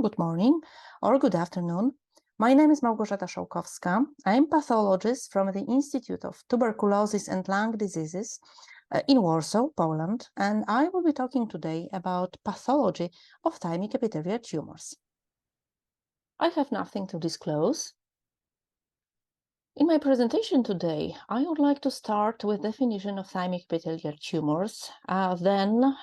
Good morning or good afternoon. My name is Malgorzata Szolkowska. I am pathologist from the Institute of Tuberculosis and Lung Diseases in Warsaw, Poland, and I will be talking today about pathology of thymic epithelial tumors. I have nothing to disclose. In my presentation today, I would like to start with definition of thymic epithelial tumors. Then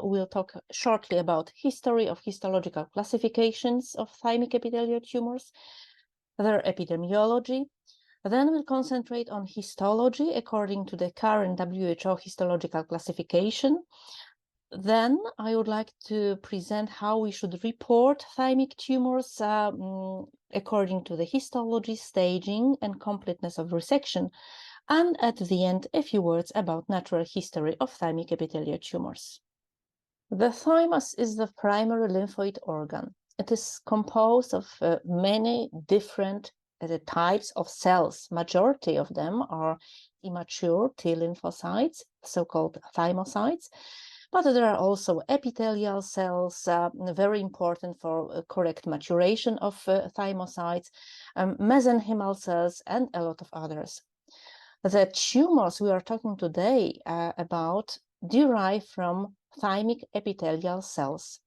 we'll talk shortly about history of histological classifications of thymic epithelial tumors, their epidemiology. Then we'll concentrate on histology according to the current WHO histological classification. Then I would like to present how we should report thymic tumors according to the histology, staging, and completeness of resection. And at the end, a few words about natural history of thymic epithelial tumors. The thymus is the primary lymphoid organ. It is composed of many different types of cells. Majority of them are immature T lymphocytes, so-called thymocytes. But there are also epithelial cells, very important for correct maturation of thymocytes, mesenchymal cells, and a lot of others. The tumors we are talking today about derive from thymic epithelial cells.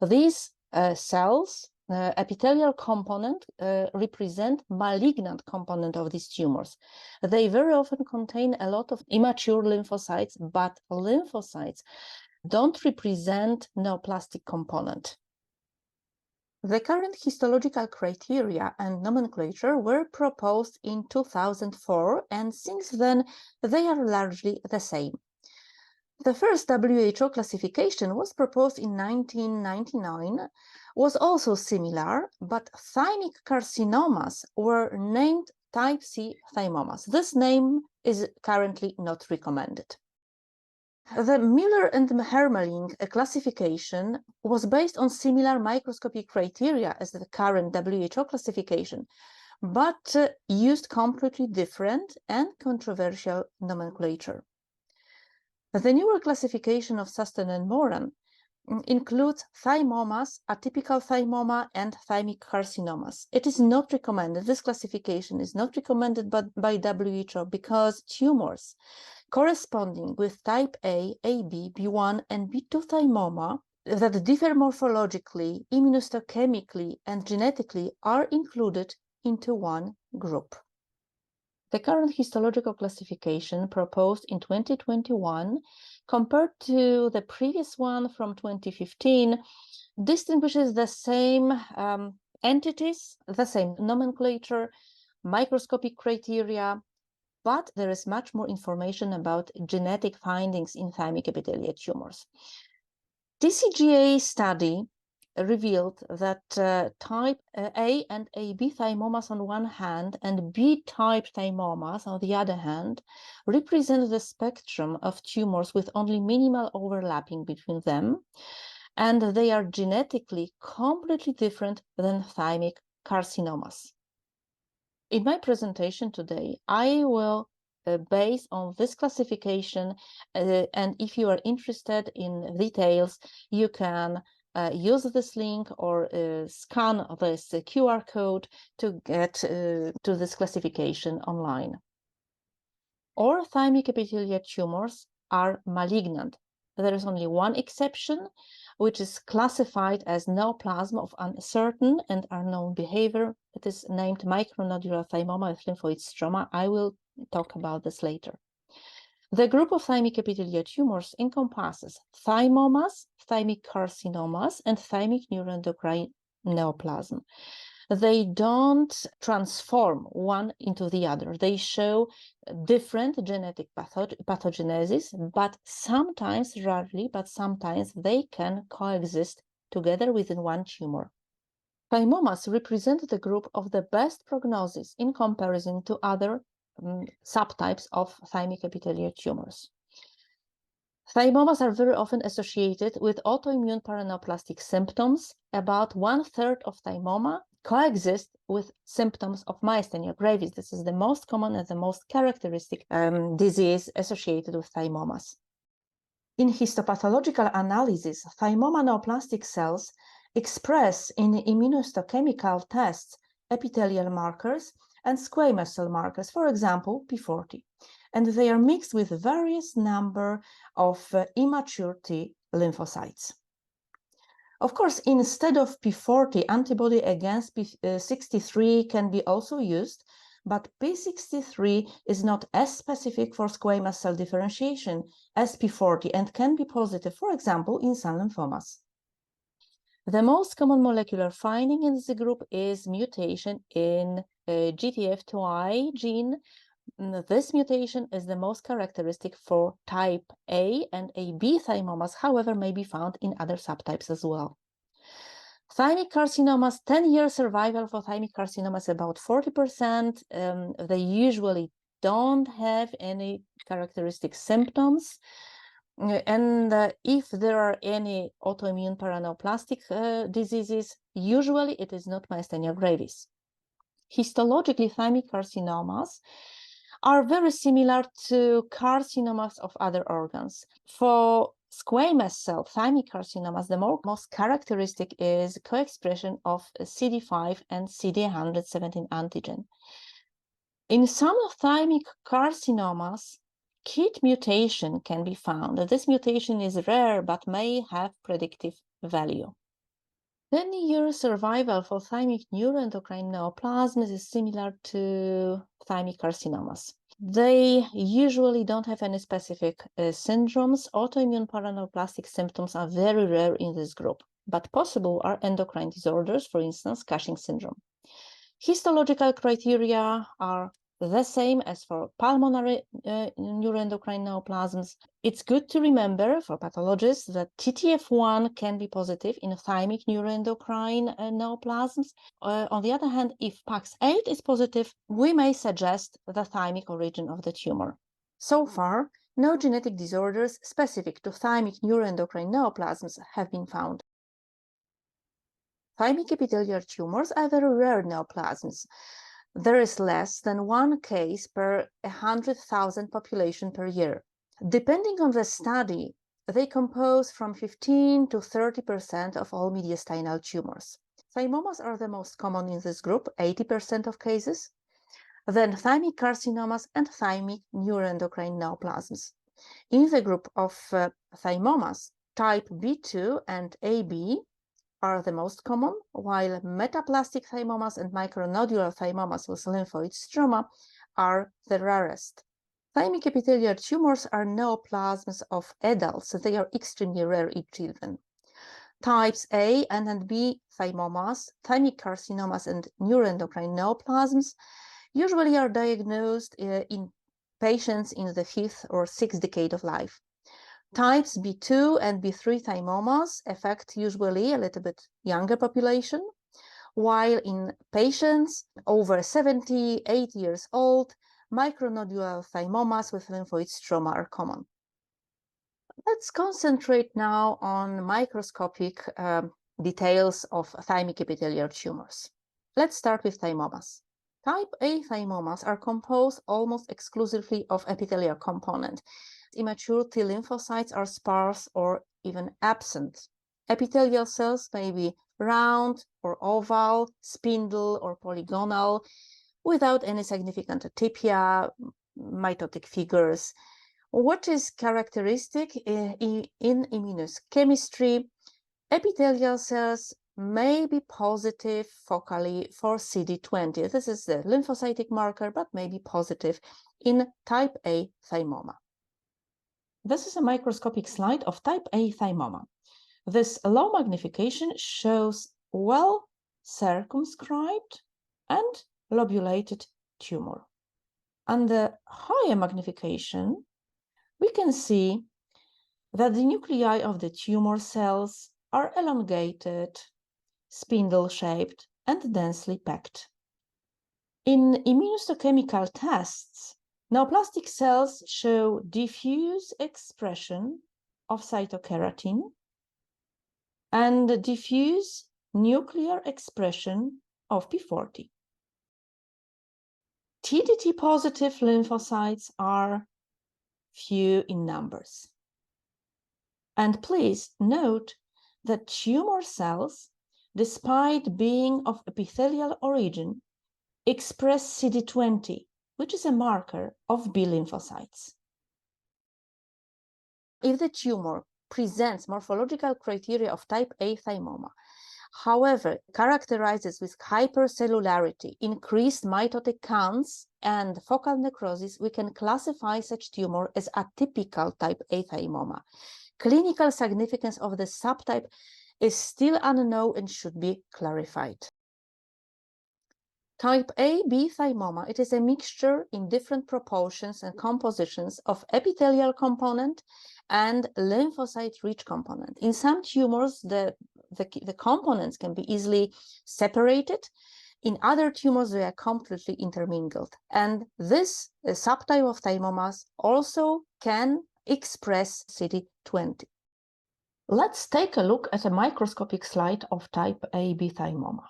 These cells, epithelial component, represent malignant component of these tumors. They very often contain a lot of immature lymphocytes, but lymphocytes don't represent neoplastic component. The current histological criteria and nomenclature were proposed in 2004, and since then they are largely the same. The first WHO classification was proposed in 1999, was also similar, but thymic carcinomas were named type C thymomas. This name is currently not recommended. The Miller and Hermeling classification was based on similar microscopic criteria as the current WHO classification, but used completely different and controversial nomenclature. The newer classification of Susten and Moran includes thymomas, atypical thymoma, and thymic carcinomas. It is not recommended, this classification is not recommended by WHO because tumors corresponding with type A, AB, B1, and B2 thymoma that differ morphologically, immunohistochemically, and genetically are included into one group. The current histological classification proposed in 2021, compared to the previous one from 2015, distinguishes the same entities, the same nomenclature, microscopic criteria, but there is much more information about genetic findings in thymic epithelial tumors. TCGA study revealed that type A and AB thymomas on one hand and B-type thymomas on the other hand represent the spectrum of tumors with only minimal overlapping between them, and they are genetically completely different than thymic carcinomas. In my presentation today, I will base on this classification, and if you are interested in details, you can use this link or scan this QR code to get to this classification online. All thymic epithelial tumors are malignant. There is only one exception, which is classified as neoplasm of uncertain and unknown behavior. It is named micronodular thymoma with lymphoid stroma. I will talk about this later. The group of thymic epithelial tumors encompasses thymomas, thymic carcinomas, and thymic neuroendocrine neoplasm. They don't transform one into the other. They show different genetic pathogenesis, but sometimes, rarely, but sometimes they can coexist together within one tumor. Thymomas represent the group of the best prognosis in comparison to other subtypes of thymic epithelial tumors. Thymomas are very often associated with autoimmune paraneoplastic symptoms. About 1/3 of thymoma coexist with symptoms of myasthenia gravis. This is the most common and the most characteristic disease associated with thymomas. In histopathological analysis, thymoma neoplastic cells express in immunohistochemical tests epithelial markers and squamous cell markers, for example, P40, and they are mixed with a various number of immature T lymphocytes. Of course, instead of P40, antibody against P63 can be also used, but P63 is not as specific for squamous cell differentiation as P40 and can be positive, for example, in some lymphomas. The most common molecular finding in this group is mutation in GTF2I gene. This mutation is the most characteristic for type A and AB thymomas, however, may be found in other subtypes as well. Thymic carcinomas, 10-year survival for thymic carcinomas about 40%. They usually don't have any characteristic symptoms. And if there are any autoimmune paraneoplastic diseases, usually it is not myasthenia gravis. Histologically, thymic carcinomas are very similar to carcinomas of other organs. For squamous cell thymic carcinomas, the most characteristic is co-expression of CD5 and CD117 antigen. In some thymic carcinomas, KIT mutation can be found. This mutation is rare but may have predictive value. 10-year survival for thymic neuroendocrine neoplasms is similar to thymic carcinomas. They usually don't have any specific syndromes. Autoimmune paraneoplastic symptoms are very rare in this group, but possible are endocrine disorders, for instance, Cushing syndrome. Histological criteria are the same as for pulmonary neuroendocrine neoplasms. It's good to remember for pathologists that TTF1 can be positive in thymic neuroendocrine neoplasms. On the other hand, if PAX8 is positive, we may suggest the thymic origin of the tumor. So far, no genetic disorders specific to thymic neuroendocrine neoplasms have been found. Thymic epithelial tumors are very rare neoplasms. There is less than one case per 100,000 population per year. Depending on the study, they compose from 15 to 30% of all mediastinal tumors. Thymomas are the most common in this group, 80% of cases. Then thymic carcinomas and thymic neuroendocrine neoplasms. In the group of thymomas, type B2 and AB are the most common, while metaplastic thymomas and micronodular thymomas with lymphoid stroma are the rarest. Thymic epithelial tumors are neoplasms of adults. They are extremely rare in children. Types A and B thymomas, thymic carcinomas, and neuroendocrine neoplasms usually are diagnosed in patients in the 5th or 6th decade of life. Types B2 and B3 thymomas affect usually a little bit younger population, while in patients over 78 years old, micronodular thymomas with lymphoid stroma are common. Let's concentrate now on microscopic details of thymic epithelial tumors. Let's start with thymomas. Type A thymomas are composed almost exclusively of epithelial component. Immature T lymphocytes are sparse or even absent. Epithelial cells may be round or oval, spindle or polygonal, without any significant atypia, mitotic figures. What is characteristic in immunochemistry? Epithelial cells may be positive focally for CD20. This is the lymphocytic marker, but may be positive in type A thymoma. This is a microscopic slide of type A thymoma. This low magnification shows well circumscribed and lobulated tumor. Under higher magnification, we can see that the nuclei of the tumor cells are elongated, spindle-shaped, and densely packed. In immunohistochemical tests, neoplastic cells show diffuse expression of cytokeratin and diffuse nuclear expression of P40. TDT-positive lymphocytes are few in numbers. And please note that tumor cells despite being of epithelial origin, express CD20, which is a marker of B lymphocytes. If the tumor presents morphological criteria of type A thymoma, however, characterizes with hypercellularity, increased mitotic counts, and focal necrosis, we can classify such tumor as atypical type A thymoma. Clinical significance of the subtype is still unknown and should be clarified. Type A-B thymoma, it is a mixture in different proportions and compositions of epithelial component and lymphocyte-rich component. In some tumors, the components can be easily separated. In other tumors, they are completely intermingled. And this subtype of thymomas also can express CD20. Let's take a look at a microscopic slide of type A-B thymoma.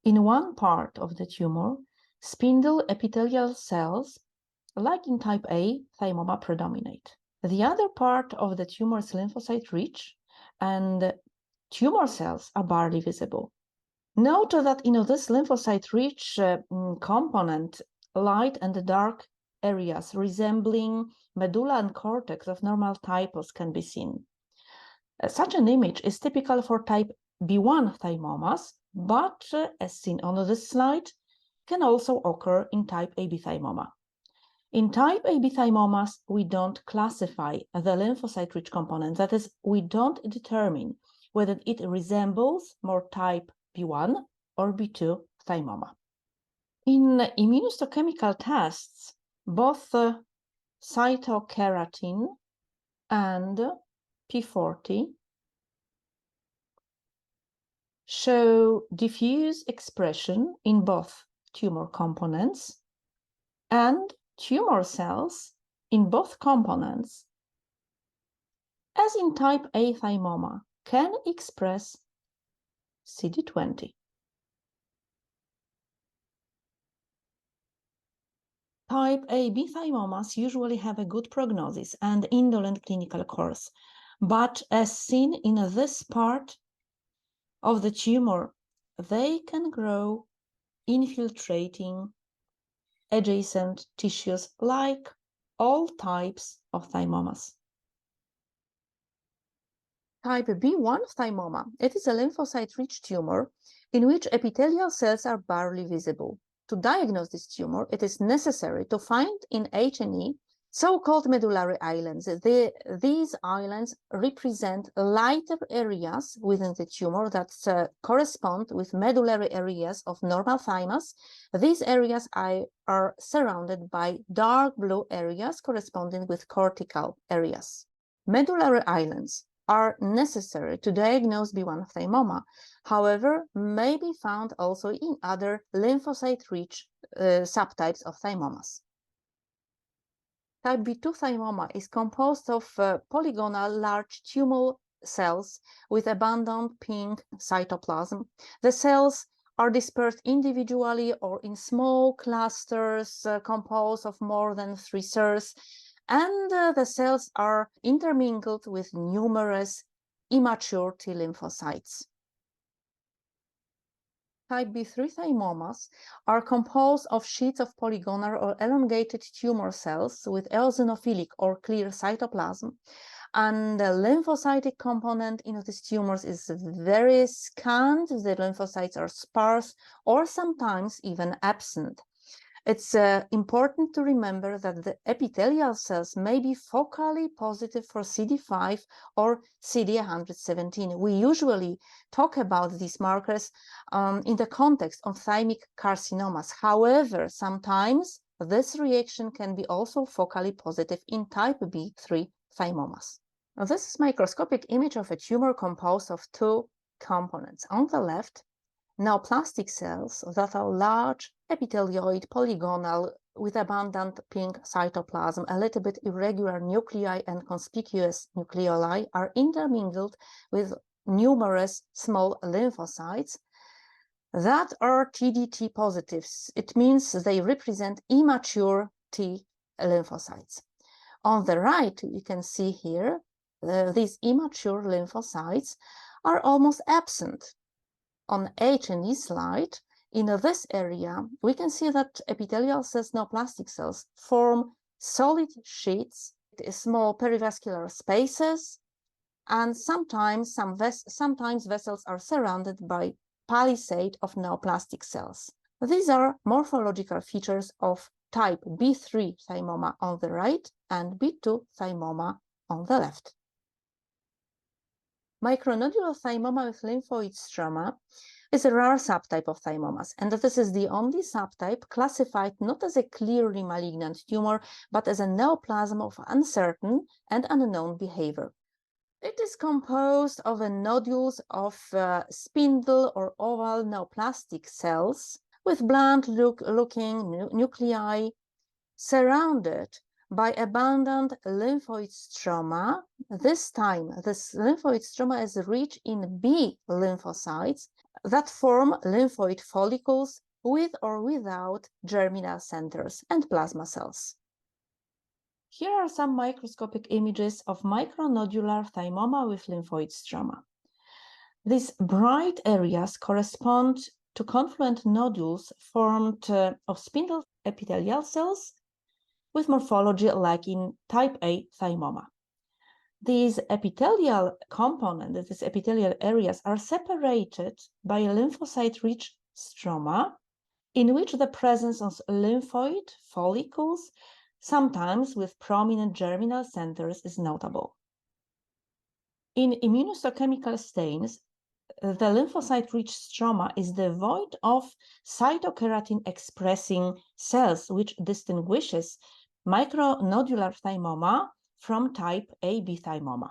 In one part of the tumor, spindle epithelial cells, like in type A thymoma, predominate. The other part of the tumor is lymphocyte-rich, and tumor cells are barely visible. Note that in this lymphocyte-rich component, light and dark areas resembling medulla and cortex of normal typos can be seen. Such an image is typical for type B1 thymomas, but as seen on this slide, can also occur in type AB thymoma. In type AB thymomas, we don't classify the lymphocyte-rich component. That is, we don't determine whether it resembles more type B1 or B2 thymoma. In immunohistochemical tests, both cytokeratin and P40 show diffuse expression in both tumor components, and tumor cells in both components, as in type A thymoma, can express CD20. Type AB thymomas usually have a good prognosis and indolent clinical course, but as seen in this part of the tumor, they can grow, infiltrating adjacent tissues like all types of thymomas. Type B1 thymoma, it is a lymphocyte-rich tumor in which epithelial cells are barely visible. To diagnose this tumor, it is necessary to find in H&E so-called medullary islands. These islands represent lighter areas within the tumor that correspond with medullary areas of normal thymus. These areas are surrounded by dark blue areas corresponding with cortical areas. Medullary islands are necessary to diagnose B1 thymoma, however, may be found also in other lymphocyte-rich subtypes of thymomas. Type B2 thymoma is composed of polygonal large tumor cells with abundant pink cytoplasm. The cells are dispersed individually or in small clusters composed of more than 3 cells, and the cells are intermingled with numerous immature T lymphocytes. Type B3 thymomas are composed of sheets of polygonal or elongated tumor cells with eosinophilic or clear cytoplasm, and the lymphocytic component in these tumors is very scant. The lymphocytes are sparse or sometimes even absent. It's important to remember that the epithelial cells may be focally positive for CD5 or CD117. We usually talk about these markers in the context of thymic carcinomas. However, sometimes this reaction can be also focally positive in type B3 thymomas. Now, this is a microscopic image of a tumor composed of 2 components. On the left, neoplastic cells that are large, epithelioid, polygonal, with abundant pink cytoplasm, a little bit irregular nuclei and conspicuous nucleoli are intermingled with numerous small lymphocytes that are TDT positives. It means they represent immature T lymphocytes. On the right, you can see here, these immature lymphocytes are almost absent. On H&E slide, in this area, we can see that epithelial cells, neoplastic cells, form solid sheets, small perivascular spaces, and sometimes vessels are surrounded by palisade of neoplastic cells. These are morphological features of type B3 thymoma on the right and B2 thymoma on the left. Micronodular thymoma with lymphoid stroma is a rare subtype of thymomas, and this is the only subtype classified not as a clearly malignant tumor, but as a neoplasm of uncertain and unknown behavior. It is composed of nodules of spindle or oval neoplastic cells with blunt-looking nuclei surrounded by abundant lymphoid stroma. This time, this lymphoid stroma is rich in B lymphocytes that form lymphoid follicles with or without germinal centers and plasma cells. Here are some microscopic images of micronodular thymoma with lymphoid stroma. These bright areas correspond to confluent nodules formed of spindle epithelial cells with morphology like in type A thymoma. These epithelial components, these epithelial areas, are separated by a lymphocyte-rich stroma in which the presence of lymphoid follicles, sometimes with prominent germinal centers, is notable. In immunohistochemical stains, the lymphocyte-rich stroma is devoid of cytokeratin-expressing cells, which distinguishes micronodular thymoma from type AB thymoma.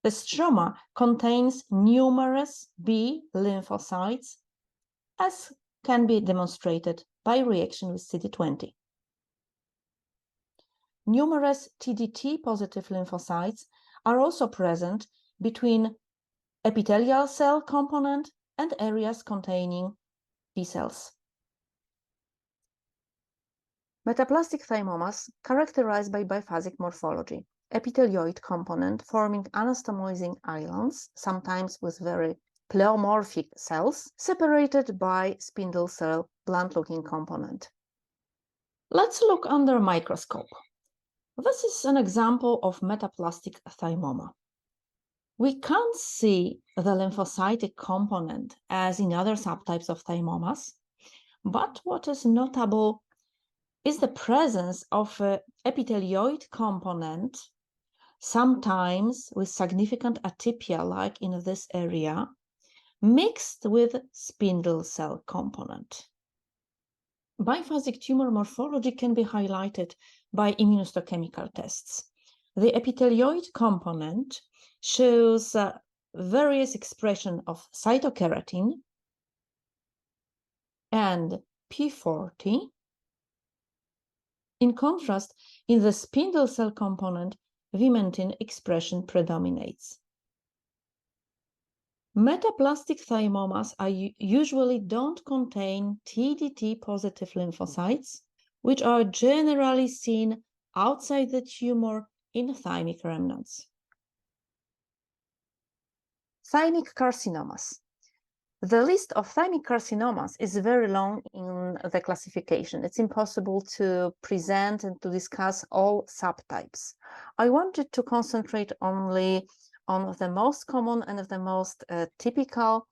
The stroma contains numerous B lymphocytes, as can be demonstrated by reaction with CD20. Numerous TDT-positive lymphocytes are also present between epithelial cell component and areas containing T cells. Metaplastic thymomas characterized by biphasic morphology, epithelioid component forming anastomosing islands, sometimes with very pleomorphic cells, separated by spindle cell blunt-looking component. Let's look under microscope. This is an example of metaplastic thymoma. We can't see the lymphocytic component as in other subtypes of thymomas, but what is notable is the presence of an epithelioid component, sometimes with significant atypia like in this area, mixed with spindle cell component. Biphasic tumor morphology can be highlighted by immunohistochemical tests. The epithelioid component shows various expression of cytokeratin and P40. In contrast, in the spindle cell component, vimentin expression predominates. Metaplastic thymomas usually don't contain TDT-positive lymphocytes, which are generally seen outside the tumor in thymic remnants. Thymic carcinomas. The list of thymic carcinomas is very long in the classification. It's impossible to present and to discuss all subtypes. I wanted to concentrate only on the most common and the most typical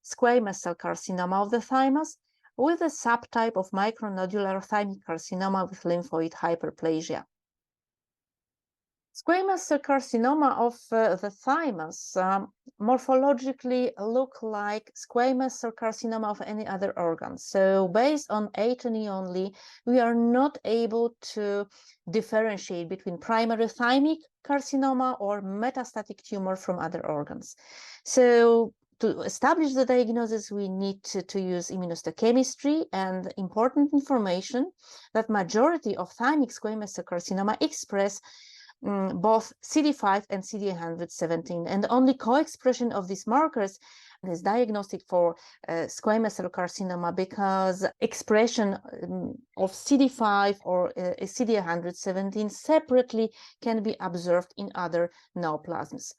squamous cell carcinoma of the thymus, with a subtype of micronodular thymic carcinoma with lymphoid hyperplasia. Squamous cell carcinoma of the thymus morphologically look like squamous cell carcinoma of any other organ. So based on H&E only, we are not able to differentiate between primary thymic carcinoma or metastatic tumor from other organs. So to establish the diagnosis, we need to use immunohistochemistry, and important information that majority of thymic squamous cell carcinoma express both CD5 and CD117, and only co-expression of these markers is diagnostic for squamous cell carcinoma, because expression of CD5 or CD117 separately can be observed in other neoplasms.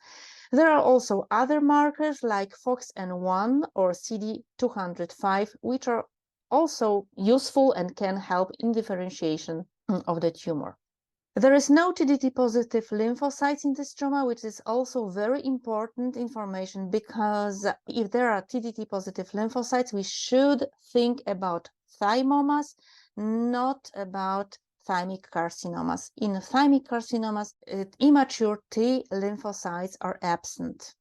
There are also other markers like FOXN1 or CD205, which are also useful and can help in differentiation of the tumor. There is no TDT positive lymphocytes in the stroma, which is also very important information, because if there are TDT positive lymphocytes, we should think about thymomas, not about thymic carcinomas. In thymic carcinomas, immature T lymphocytes are absent.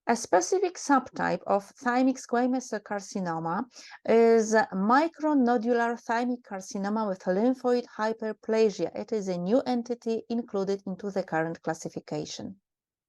A specific subtype of thymic squamous cell carcinoma is micronodular thymic carcinoma with lymphoid hyperplasia. It is a new entity included into the current classification.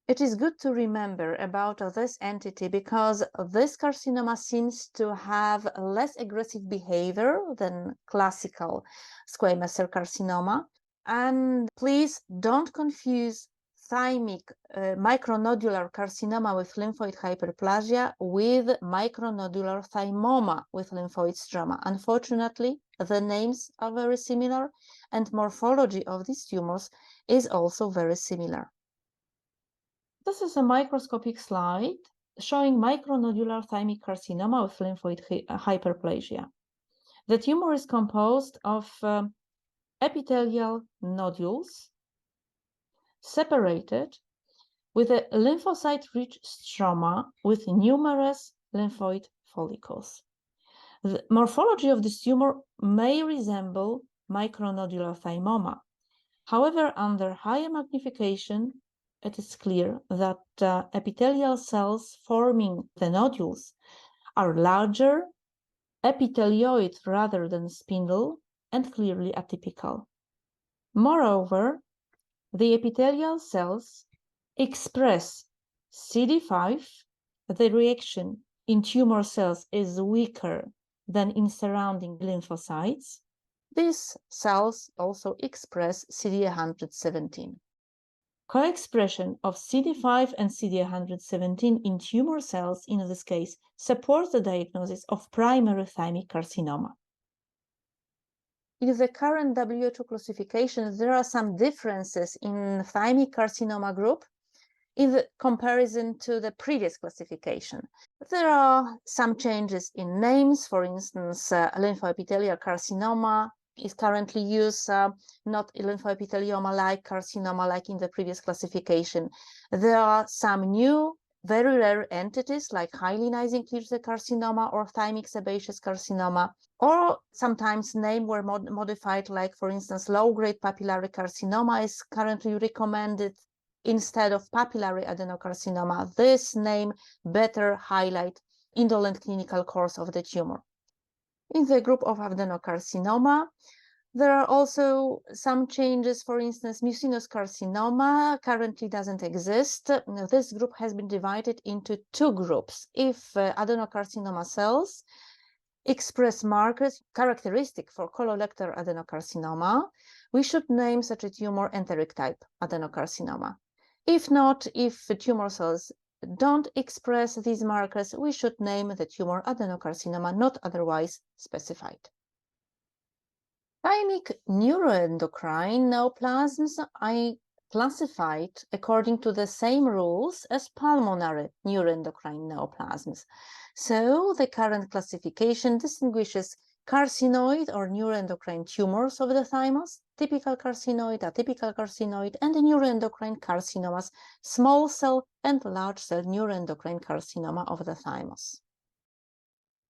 It is good to remember about this entity because this carcinoma seems to have less aggressive behavior than classical squamous cell carcinoma. And please don't confuse thymic micronodular carcinoma with lymphoid hyperplasia with micronodular thymoma with lymphoid stroma. Unfortunately, the names are very similar and morphology of these tumors is also very similar. This is a microscopic slide showing micronodular thymic carcinoma with lymphoid hyperplasia. The tumor is composed of epithelial nodules separated with a lymphocyte-rich stroma with numerous lymphoid follicles. The morphology of this tumor may resemble micronodular thymoma. However, under higher magnification, it is clear that epithelial cells forming the nodules are larger, epithelioid rather than spindle, and clearly atypical. Moreover, the epithelial cells express CD5. The reaction in tumor cells is weaker than in surrounding lymphocytes. These cells also express CD117. Co-expression of CD5 and CD117 in tumor cells, in this case, supports the diagnosis of primary thymic carcinoma. In the current WHO classification, there are some differences in thymic carcinoma group in the comparison to the previous classification. There are some changes in names. For instance, lymphoepithelial carcinoma is currently used, not lymphoepithelioma-like carcinoma like in the previous classification. There are some new, very rare entities like hyalinizing clear cell carcinoma or thymic sebaceous carcinoma, or sometimes names were modified, like for instance, low-grade papillary carcinoma is currently recommended instead of papillary adenocarcinoma. This name better highlight indolent clinical course of the tumor. In the group of adenocarcinoma, there are also some changes. For instance, mucinous carcinoma currently doesn't exist. This group has been divided into two groups. If adenocarcinoma cells express markers characteristic for colorectal adenocarcinoma, we should name such a tumor enteric type adenocarcinoma. If not, if tumor cells don't express these markers, we should name the tumor adenocarcinoma, not otherwise specified. Thymic neuroendocrine neoplasms are classified according to the same rules as pulmonary neuroendocrine neoplasms. So the current classification distinguishes carcinoid or neuroendocrine tumors of the thymus, typical carcinoid, atypical carcinoid, and the neuroendocrine carcinomas, small cell and large cell neuroendocrine carcinoma of the thymus.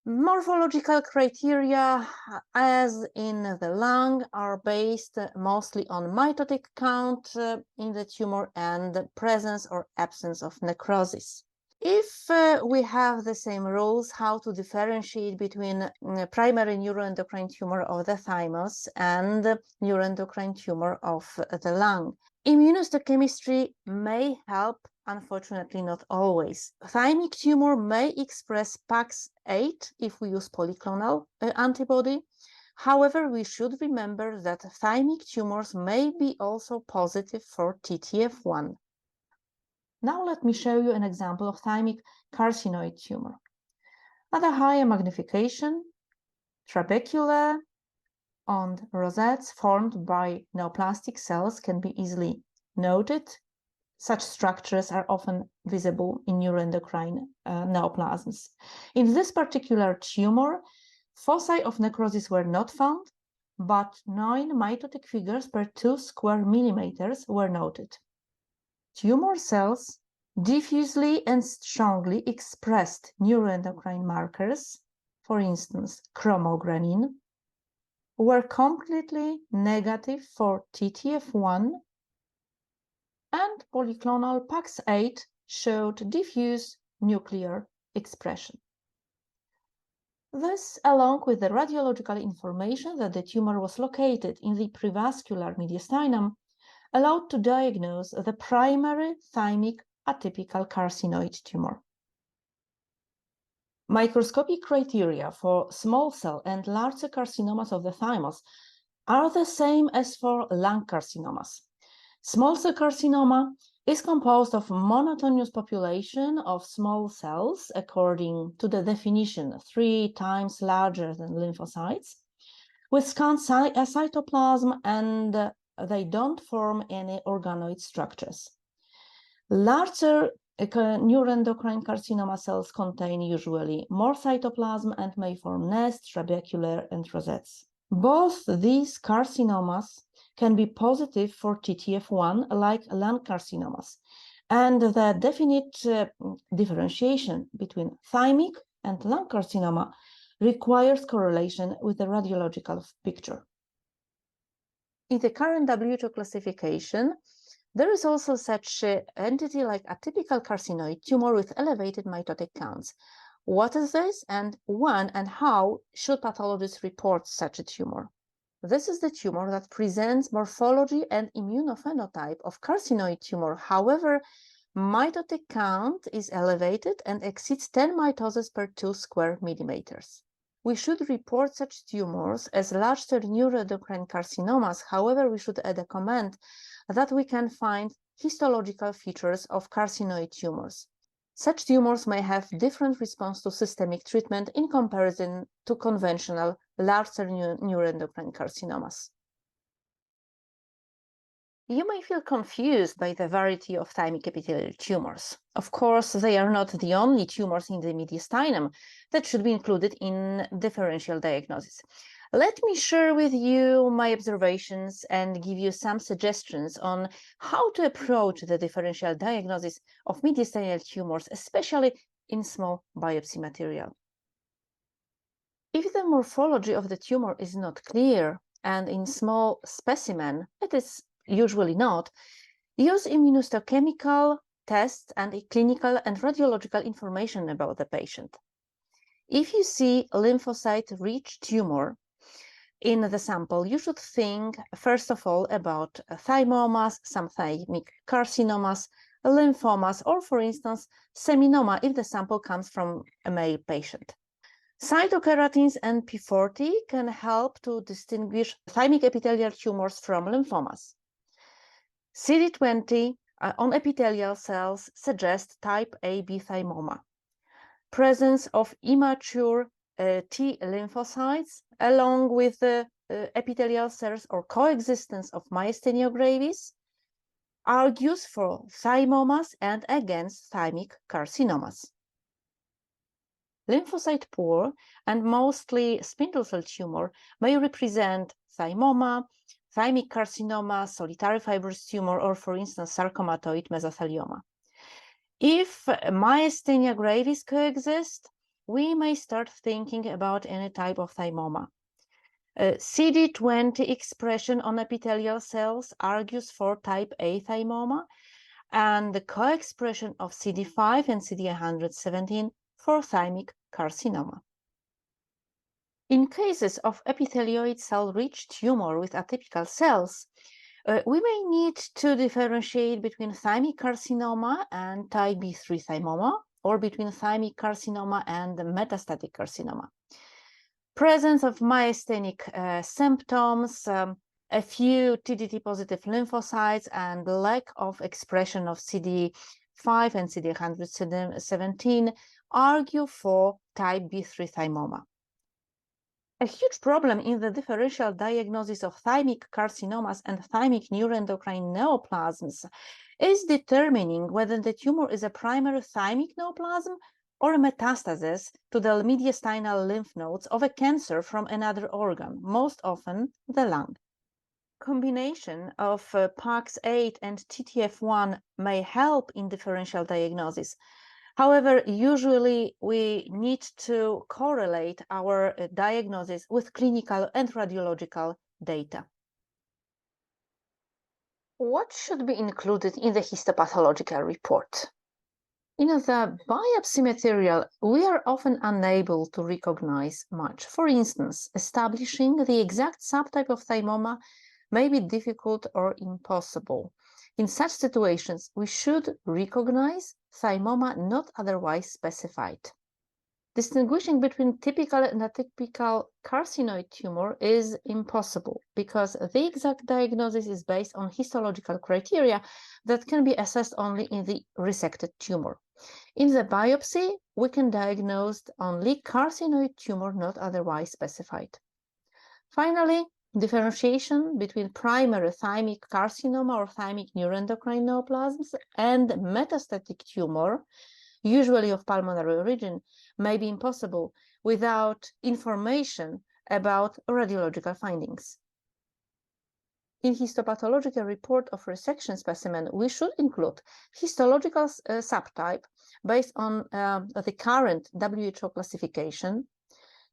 Morphological criteria, as in the lung, are based mostly on mitotic count in the tumor and the presence or absence of necrosis. If we have the same rules how to differentiate between primary neuroendocrine tumor of the thymus and neuroendocrine tumor of the lung, immunohistochemistry may help, unfortunately not always. Thymic tumor may express PAX8 if we use polyclonal antibody. However, we should remember that thymic tumors may be also positive for TTF1. Now let me show you an example of thymic carcinoid tumor. At a higher magnification, trabeculae and rosettes formed by neoplastic cells can be easily noted. Such structures are often visible in neuroendocrine neoplasms. In this particular tumor, foci of necrosis were not found, but 9 mitotic figures per 2 square millimeters were noted. Tumor cells diffusely and strongly expressed neuroendocrine markers, for instance, chromogranin, were completely negative for TTF1, and polyclonal PAX8 showed diffuse nuclear expression. This, along with the radiological information that the tumor was located in the prevascular mediastinum, allowed to diagnose the primary thymic atypical carcinoid tumor. Microscopic criteria for small cell and large cell carcinomas of the thymus are the same as for lung carcinomas. Small cell carcinoma is composed of monotonous population of small cells according to the definition 3 times larger than lymphocytes, with scant cytoplasm, and they don't form any organoid structures. Larger neuroendocrine carcinoma cells contain usually more cytoplasm and may form nests, trabecular, and rosettes. Both these carcinomas can be positive for TTF1 like lung carcinomas, and the definite differentiation between thymic and lung carcinoma requires correlation with the radiological picture. In the current WHO classification, there is also such an entity like atypical carcinoid tumor with elevated mitotic counts. What is this, and when and how should pathologists report such a tumor? This is the tumor that presents morphology and immunophenotype of carcinoid tumor. However, mitotic count is elevated and exceeds 10 mitosis per 2 square millimeters. We should report such tumors as large-cell neuroendocrine carcinomas. However, we should add a comment that we can find histological features of carcinoid tumors. Such tumors may have different response to systemic treatment in comparison to conventional large-cell neuroendocrine carcinomas. You may feel confused by the variety of thymic epithelial tumors. Of course, they are not the only tumors in the mediastinum that should be included in differential diagnosis. Let me share with you my observations and give you some suggestions on how to approach the differential diagnosis of mediastinal tumors, especially in small biopsy material. If the morphology of the tumor is not clear, and in small specimen it is usually not, use immunohistochemical tests and clinical and radiological information about the patient. If you see lymphocyte-rich tumor in the sample, you should think, first of all, about thymomas, some thymic carcinomas, lymphomas, or, for instance, seminoma if the sample comes from a male patient. Cytokeratins and P40 can help to distinguish thymic epithelial tumors from lymphomas. CD20 on epithelial cells suggests type AB thymoma. Presence of immature T lymphocytes along with epithelial cells or coexistence of myasthenia gravis argues for thymomas and against thymic carcinomas. Lymphocyte poor and mostly spindle cell tumor may represent thymoma, thymic carcinoma, solitary fibrous tumor, or, for instance, sarcomatoid mesothelioma. If myasthenia gravis coexist, we may start thinking about any type of thymoma. CD20 expression on epithelial cells argues for type A thymoma, and the co-expression of CD5 and CD117 for thymic carcinoma. In cases of epithelioid cell-rich tumor with atypical cells, we may need to differentiate between thymic carcinoma and type B3 thymoma, or between thymic carcinoma and metastatic carcinoma. Presence of myasthenic symptoms, a few TDT-positive lymphocytes, and lack of expression of CD5 and CD117 argue for type B3 thymoma. A huge problem in the differential diagnosis of thymic carcinomas and thymic neuroendocrine neoplasms is determining whether the tumor is a primary thymic neoplasm or a metastasis to the mediastinal lymph nodes of a cancer from another organ, most often the lung. Combination of PAX8 and TTF1 may help in differential diagnosis. However, usually we need to correlate our diagnosis with clinical and radiological data. What should be included in the histopathological report? In the biopsy material, we are often unable to recognize much. For instance, establishing the exact subtype of thymoma may be difficult or impossible. In such situations, we should recognize thymoma not otherwise specified. Distinguishing between typical and atypical carcinoid tumor is impossible because the exact diagnosis is based on histological criteria that can be assessed only in the resected tumor. In the biopsy, we can diagnose only carcinoid tumor not otherwise specified. Finally, differentiation between primary thymic carcinoma or thymic neuroendocrine neoplasms and metastatic tumor, usually of pulmonary origin, may be impossible without information about radiological findings. In histopathological report of resection specimen, we should include histological subtype based on the current WHO classification,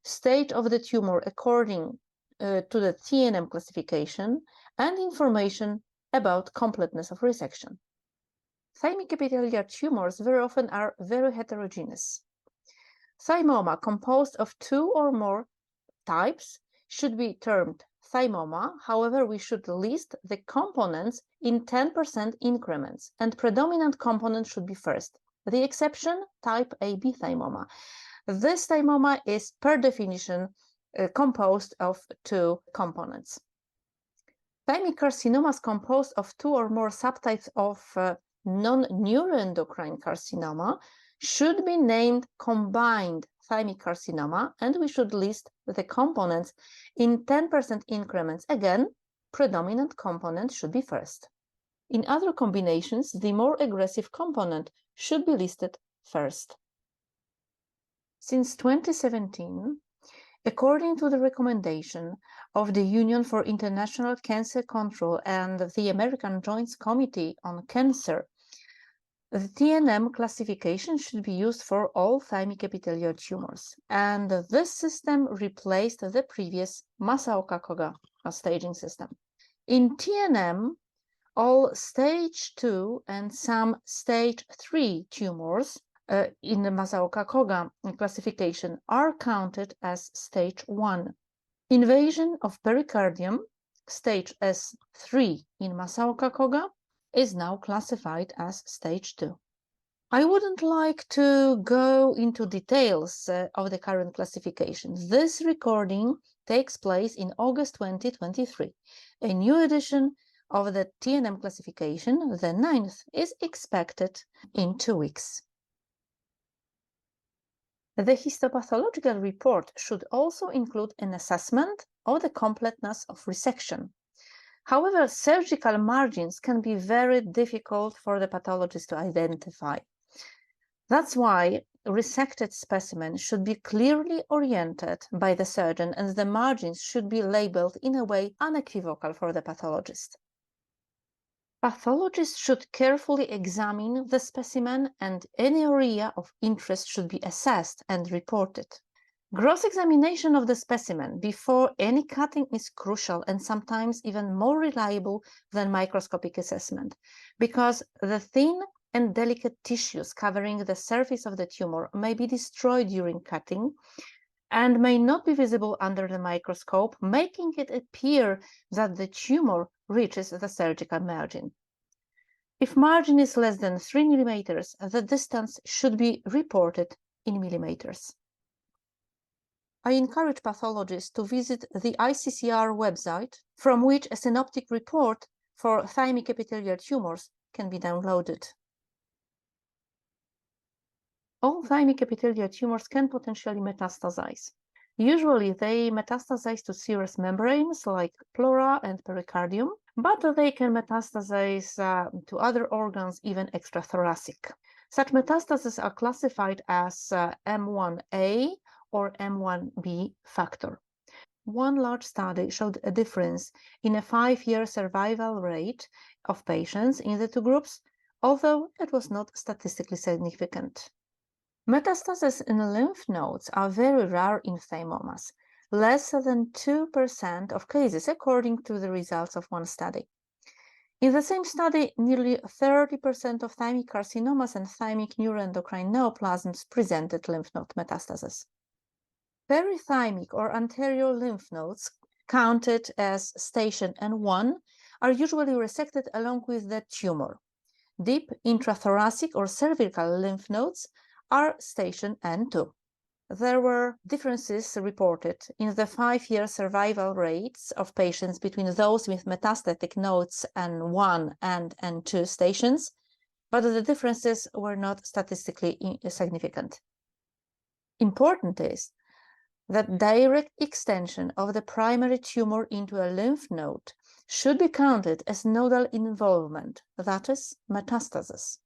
stage of the tumor according to the TNM classification, and information about completeness of resection. Thymic epithelial tumors very often are very heterogeneous. Thymoma composed of 2 or more types should be termed thymoma. However, we should list the components in 10% increments, and predominant component should be first. The exception, type AB thymoma. This thymoma is per definition composed of 2 components. Thymic carcinomas composed of 2 or more subtypes of non-neuroendocrine carcinoma should be named combined thymic carcinoma, and we should list the components in 10% increments. Again, predominant component should be first. In other combinations, the more aggressive component should be listed first. Since 2017, according to the recommendation of the Union for International Cancer Control and the American Joint Committee on Cancer, the TNM classification should be used for all thymic epithelial tumors, and this system replaced the previous Masaoka-Koga staging system. In TNM, all stage 2 and some stage 3 tumors in the Masaoka-Koga classification are counted as stage 1. Invasion of pericardium, stage S3 in Masaoka-Koga, is now classified as stage 2. I wouldn't like to go into details of the current classification. This recording takes place in August 2023. A new edition of the TNM classification, the 9th, is expected in 2 weeks. The histopathological report should also include an assessment of the completeness of resection. However, surgical margins can be very difficult for the pathologist to identify. That's why resected specimen should be clearly oriented by the surgeon, and the margins should be labeled in a way unequivocal for the pathologist. Pathologists should carefully examine the specimen, and any area of interest should be assessed and reported. Gross examination of the specimen before any cutting is crucial and sometimes even more reliable than microscopic assessment, because the thin and delicate tissues covering the surface of the tumor may be destroyed during cutting and may not be visible under the microscope, making it appear that the tumor reaches the surgical margin. If margin is less than 3 millimeters, the distance should be reported in millimeters. I encourage pathologists to visit the ICCR website, from which a synoptic report for thymic epithelial tumors can be downloaded. All thymic epithelial tumors can potentially metastasize. Usually they metastasize to serous membranes like pleura and pericardium, but they can metastasize to other organs, even extrathoracic. Such metastases are classified as M1A or M1B factor. One large study showed a difference in a 5-year survival rate of patients in the two groups, although it was not statistically significant. Metastases in lymph nodes are very rare in thymomas, less than 2% of cases, according to the results of one study. In the same study, nearly 30% of thymic carcinomas and thymic neuroendocrine neoplasms presented lymph node metastases. Perithymic or anterior lymph nodes, counted as station N1, are usually resected along with the tumor. Deep intrathoracic or cervical lymph nodes are station N2. There were differences reported in the 5-year survival rates of patients between those with metastatic nodes N1 and N2 stations, but the differences were not statistically significant. Important is that direct extension of the primary tumor into a lymph node should be counted as nodal involvement, that is, metastasis.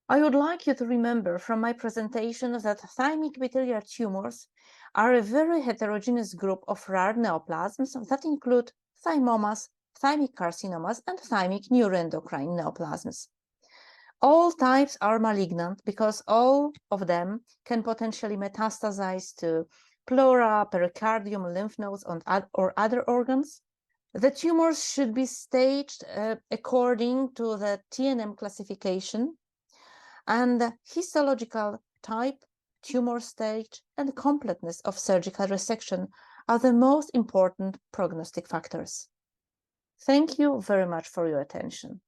I would like you to remember from my presentation that thymic epithelial tumors are a very heterogeneous group of rare neoplasms that include thymomas, thymic carcinomas, and thymic neuroendocrine neoplasms. All types are malignant because all of them can potentially metastasize to pleura, pericardium, lymph nodes, or other organs. The tumors should be staged according to the TNM classification, and the histological type, tumor stage, and completeness of surgical resection are the most important prognostic factors. Thank you very much for your attention.